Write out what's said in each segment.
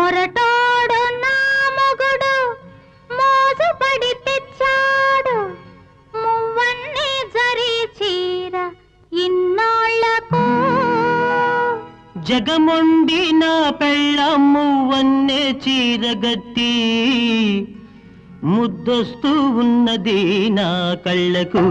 మొరటోడు నా మొగుడు మోసపడి తెచ్చాడు మువ్వన్ని జరి చీర ఇన్నాళ్లకు జగమొండి నా పెళ్ళాం మువ్వన్నే చీరగట్టి ముద్దొస్తూ ఉన్నది నా కళ్ళకు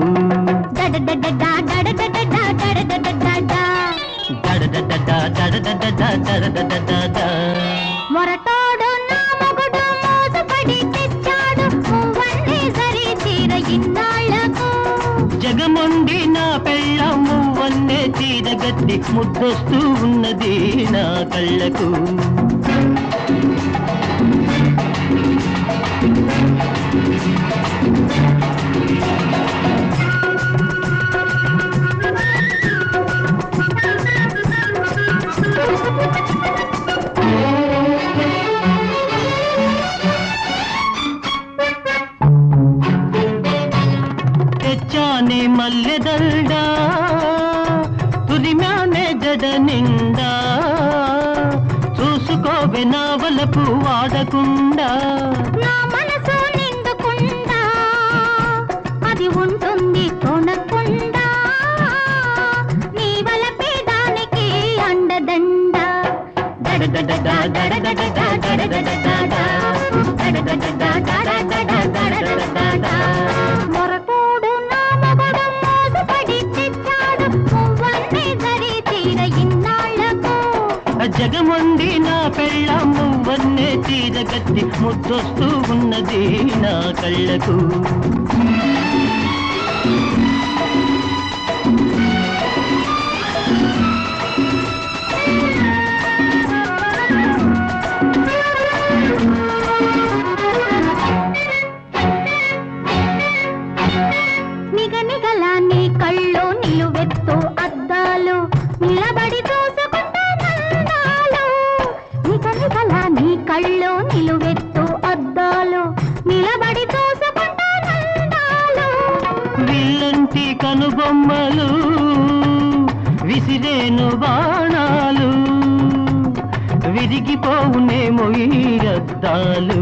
మొరటోడు నా మొగుడు మోసపడి తెచ్చాడు మువ్వన్ని జరి చీర ఇన్నాళ్లకు జగమొండి నా పెళ్ళాం మువ్వన్నే చీరగట్టి ముద్దొస్తూ ఉన్నది నా కళ్ళకు తెచ్చానే మల్లెదండ తురిమ్యానే జడ నిండా చూసుకోవే నా వలపు వాడకుండా నా మనసు నిండుకుండా అది ఉంటుంది కొనకుండా నీ వలపే దానికి అండదండ మొరటోడు నా మొగుడు మోసపడి తెచ్చాడు మువ్వన్ని జరి చీర ఇన్నాళ్లకు జగమొండి నా పెళ్ళాం మువ్వన్నే చీరగట్టి ముద్దొస్తూ ఉన్నది నా కళ్ళకు నిగనిగల నీ కళ్ళు నిలువెత్తు అద్దాలు నిలబడి చూసుకుంటా నందాలు నిగనిగల నీ కళ్ళు నిలువెత్తు అద్దాలు నిలబడి చూసుకుంటా నందాలు విల్లంటి కనుబొమ్మలు విసిరేను బాణాలు విరిగిపోవునేమో ఈ అద్దాలు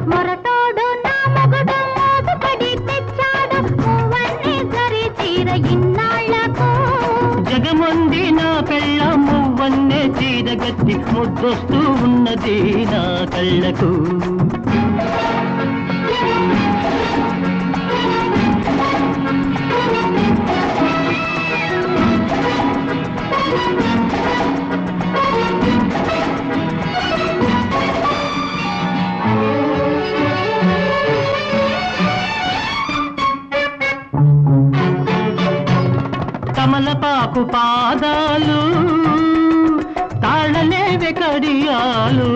మొరటోడు నా మొగుడు మోసపడి తెచ్చాడు మువ్వన్ని జరి చీర ఇన్నాళ్లకు జగమొండి నా పెళ్ళాం మువ్వన్నే చీరగట్టి ముద్దొస్తూ ఉన్నది నా కళ్ళకు కమలపాకు పాదాలు తాళలేవే కడియాలు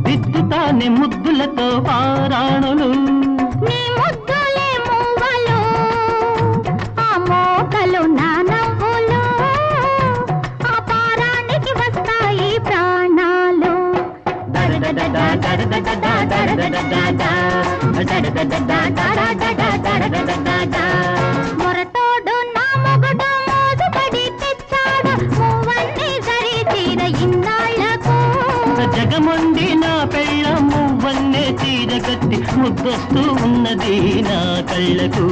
దిద్దుతానే ముద్దులతో పారాణులు నీ ముద్దులే మువ్వలు ఆ మోకలు నా నవ్వులు ఆ పారానికి వస్తాయి ప్రాణాలు మొరటోడు నా మొగుడు మోసపడి తెచ్చాడు మువ్వన్ని జరి చీర ఇన్నాళ్లకు జగమొండి నా పెళ్ళాం మువ్వన్నే చీరగట్టి ముద్దొస్తూ ఉన్నది నా కళ్ళకు